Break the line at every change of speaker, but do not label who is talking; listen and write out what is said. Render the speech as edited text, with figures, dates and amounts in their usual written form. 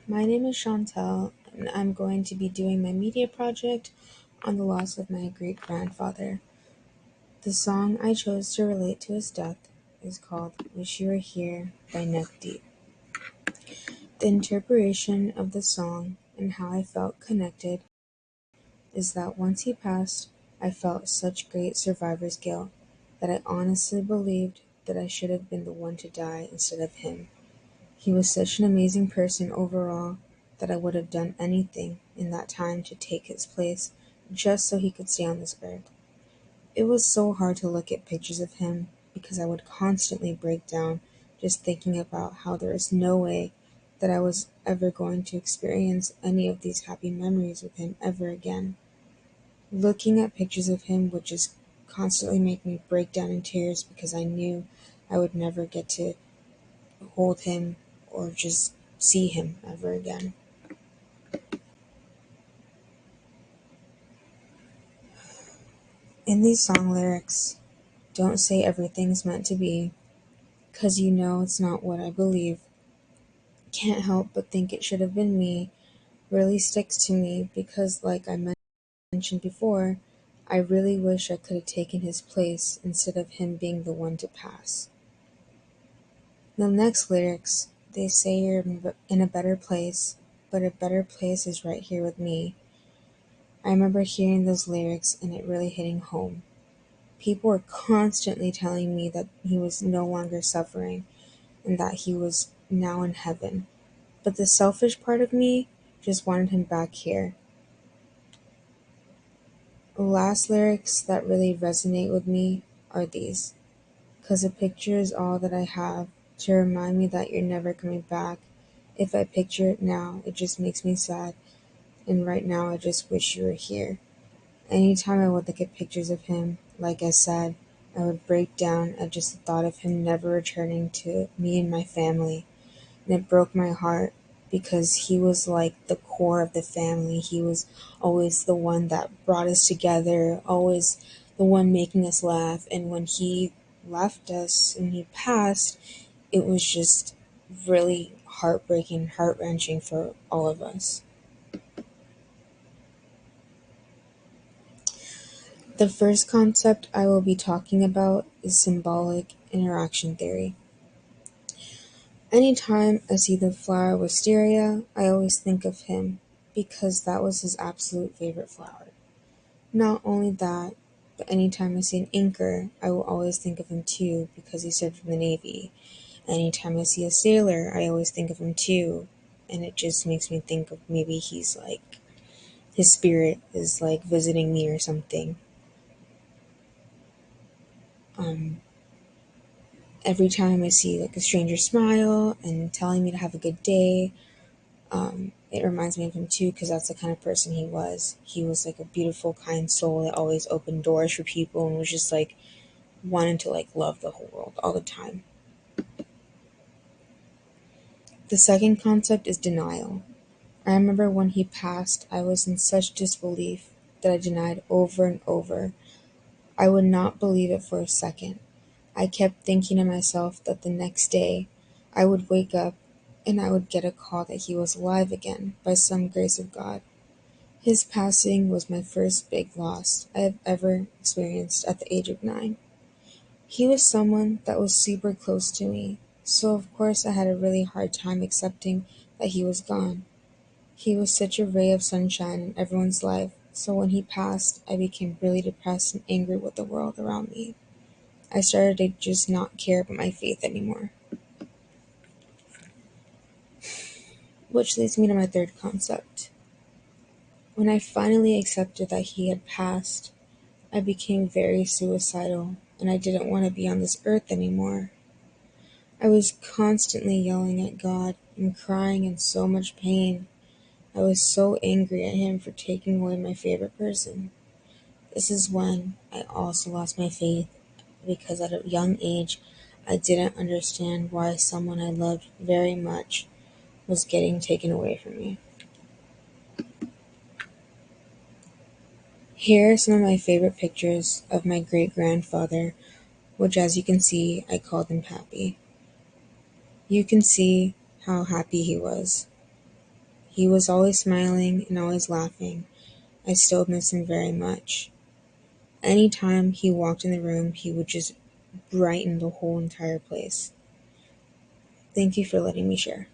My name is Chantel, and I'm going to be doing my media project on the loss of my great grandfather. The song I chose to relate to his death is called Wish You Were Here by Neck Deep. The interpretation of the song and how I felt connected is that once he passed, I felt such great survivor's guilt that I honestly believed that I should have been the one to die instead of him. He was such an amazing person overall that I would have done anything in that time to take his place just so he could stay on this earth. It was so hard to look at pictures of him because I would constantly break down just thinking about how there is no way that I was ever going to experience any of these happy memories with him ever again. Looking at pictures of him would just constantly make me break down in tears because I knew I would never get to hold him or just see him ever again. In these song lyrics, don't say everything's meant to be, 'cause you know it's not what I believe. Can't help but think it should have been me really sticks to me because, like I mentioned before, I really wish I could have taken his place instead of him being the one to pass. The next lyrics, they say you're in a better place, but a better place is right here with me. I remember hearing those lyrics and it really hitting home. People were constantly telling me that he was no longer suffering and that he was now in heaven. But the selfish part of me just wanted him back here. The last lyrics that really resonate with me are these. 'Cause a picture is all that I have to remind me that you're never coming back. If I picture it now, it just makes me sad. And right now, I just wish you were here. Anytime I would look at pictures of him, like I said, I would break down at just the thought of him never returning to me and my family. And it broke my heart because he was like the core of the family. He was always the one that brought us together, always the one making us laugh. And when he left us and he passed, it was just really heartbreaking, heart wrenching for all of us. The first concept I will be talking about is symbolic interaction theory. Anytime I see the flower wisteria, I always think of him because that was his absolute favorite flower. Not only that, but anytime I see an inker, I will always think of him too because he served in the Navy. Anytime I see a sailor, I always think of him too, and it just makes me think of maybe he's like, his spirit is like visiting me or something. Um, every time I see like a stranger smile and telling me to have a good day, it reminds me of him too because that's the kind of person he was. He was like a beautiful, kind soul that always opened doors for people and was just like wanting to like love the whole world all the time. The second concept is denial. I remember when he passed, I was in such disbelief that I denied over and over. I would not believe it for a second. I kept thinking to myself that the next day I would wake up and I would get a call that he was alive again by some grace of God. His passing was my first big loss I have ever experienced at the age of 9. He was someone that was super close to me, so of course I had a really hard time accepting that he was gone. He was such a ray of sunshine in everyone's life, so when he passed, I became really depressed and angry with the world around me. I started to just not care about my faith anymore. Which leads me to my third concept. When I finally accepted that he had passed, I became very suicidal and I didn't want to be on this earth anymore. I was constantly yelling at God and crying in so much pain. I was so angry at him for taking away my favorite person. This is when I also lost my faith because at a young age I didn't understand why someone I loved very much was getting taken away from me. Here are some of my favorite pictures of my great grandfather, which as you can see, I called him Pappy. You can see how happy he was. He was always smiling and always laughing. I still miss him very much. Any time he walked in the room, he would just brighten the whole entire place. Thank you for letting me share.